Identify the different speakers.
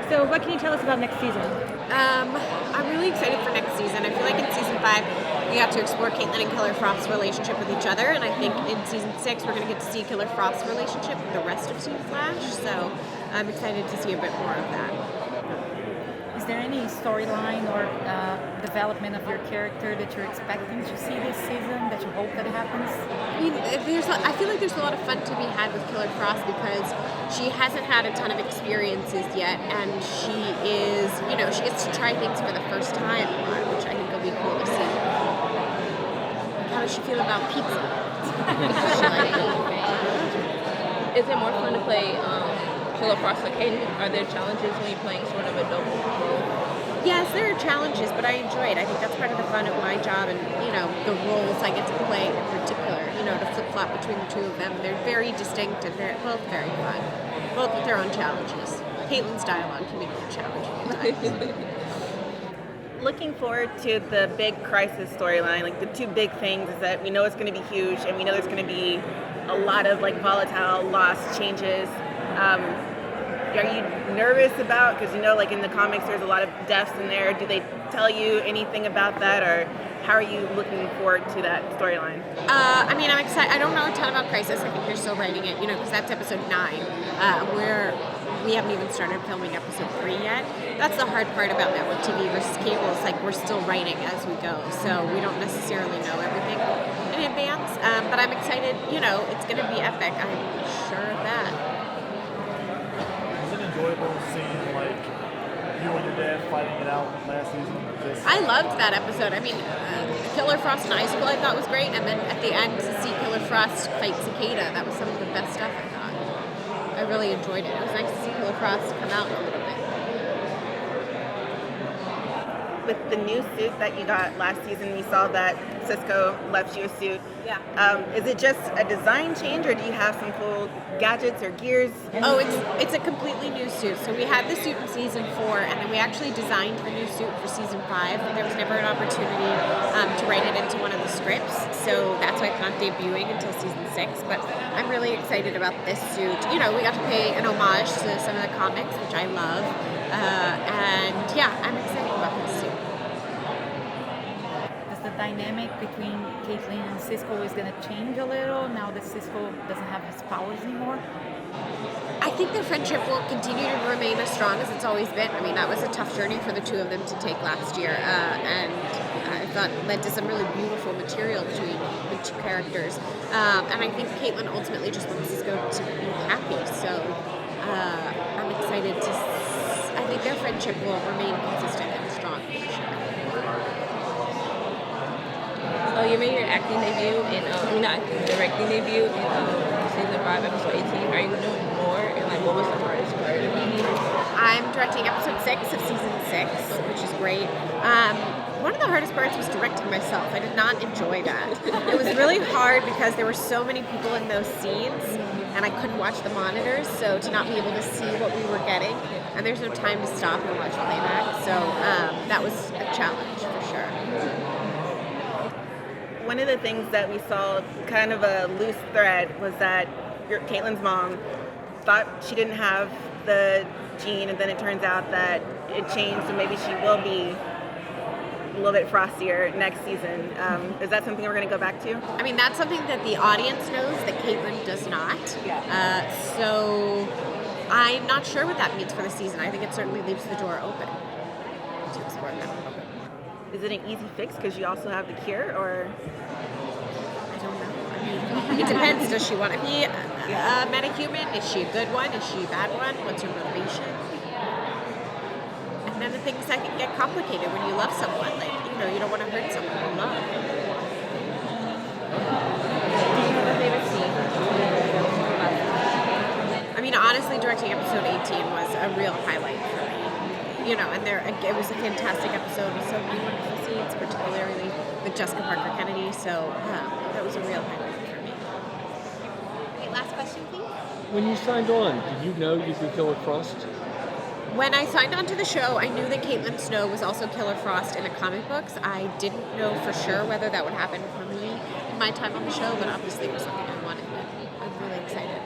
Speaker 1: So what can you tell us about next season?
Speaker 2: I'm really excited for next season. I feel like in season 5, we got to explore Caitlin and Killer Frost's relationship with each other, and I think in season 6, we're going to get to see Killer Frost's relationship with the rest of Team Flash, so I'm excited to see a bit more of that.
Speaker 1: Is there any storyline or development of your character that you're expecting to see this season, that you hope that it happens?
Speaker 2: I mean, I feel like there's a lot of fun to be had with Killer Frost because she hasn't had a ton of experiences yet, and she is, she gets to try things for the first time, which I think will be cool to see. How does she feel about pizza?
Speaker 3: Is it more fun to play Killer Frost like Hayden? Are there challenges when you're playing sort of a double role?
Speaker 2: Yes, there are challenges, but I enjoy it. I think that's part of the fun of my job and, the roles I get to play in particular, to flip-flop between the two of them. They're very distinct and they're both very fun. Both with their own challenges. Caitlin's dialogue can be more challenging at times.
Speaker 4: Looking forward to the big crisis storyline. Like the two big things is that we know it's going to be huge and we know there's going to be a lot of volatile loss changes. Are you nervous about, because like in the comics there's a lot of deaths in there, do they tell you anything about that, or how are you looking forward to that storyline?
Speaker 2: I'm excited. I don't know a ton about Crisis. I think they're still writing it, because that's episode 9, where we haven't even started filming episode 3 yet. That's the hard part about network TV versus cable. It's like we're still writing as we go, so we don't necessarily know everything in advance. But I'm excited. It's going to be epic. I'm sure of that.
Speaker 5: Enjoyable seeing you and your dad fighting it out last season?
Speaker 2: I loved that episode. Killer Frost in high school I thought was great, and then at the end to see Killer Frost fight Cicada, that was some of the best stuff I thought. I really enjoyed it. It was nice to see Killer Frost come out a little bit.
Speaker 4: With the new suit that you got last season, we saw that Cisco left you a suit.
Speaker 2: Yeah.
Speaker 4: Is it just a design change, or do you have some cool gadgets or gears?
Speaker 2: Oh, it's a completely new suit. So we had the suit in season 4, and then we actually designed the new suit for season 5. There was never an opportunity to write it into one of the scripts, so that's why it's not debuting until season 6. But I'm really excited about this suit. We got to pay an homage to some of the comics, which I love, and yeah, I'm excited about this suit.
Speaker 1: The dynamic between Caitlin and Cisco is going to change a little now that Cisco doesn't have his powers anymore?
Speaker 2: I think their friendship will continue to remain as strong as it's always been. That was a tough journey for the two of them to take last year, and I thought led to some really beautiful material between the two characters. And I think Caitlin ultimately just wants Cisco to be happy, so I'm excited to. I think their friendship will remain consistent and strong for sure.
Speaker 3: So you made your acting debut directing debut in season 5, episode 18. Are you doing more? And what was the hardest part?
Speaker 2: I'm directing episode 6 of season 6, which is great. One of the hardest parts was directing myself. I did not enjoy that. It was really hard because there were so many people in those scenes, and I couldn't watch the monitors, so to not be able to see what we were getting, and there's no time to stop and watch playback, so that was a challenge for sure.
Speaker 4: One of the things that we saw, kind of a loose thread, was that Caitlin's mom thought she didn't have the gene, and then it turns out that it changed, so maybe she will be a little bit frostier next season. Is that something we're going to go back to?
Speaker 2: That's something that the audience knows that Caitlin does not. So I'm not sure what that means for the season. I think it certainly leaves the door open to explore that.
Speaker 4: Is it an easy fix because you also have the cure, or?
Speaker 2: I don't know. It depends. Does she want to be a metahuman? Is she a good one? Is she a bad one? What's her motivation? And then the things I think get complicated when you love someone. You don't want to hurt someone you love.
Speaker 3: Do you have a favorite scene?
Speaker 2: Honestly, directing episode 18 was a real highlight for me. And it was a fantastic episode with so many wonderful scenes, particularly with Jessica Parker Kennedy. So that was a real highlight for me.
Speaker 6: Okay, last question, please.
Speaker 7: When you signed on, did you know you'd be Killer Frost?
Speaker 2: When I signed on to the show, I knew that Caitlin Snow was also Killer Frost in the comic books. I didn't know for sure whether that would happen for me in my time on the show, but obviously it was something I wanted. I'm really excited.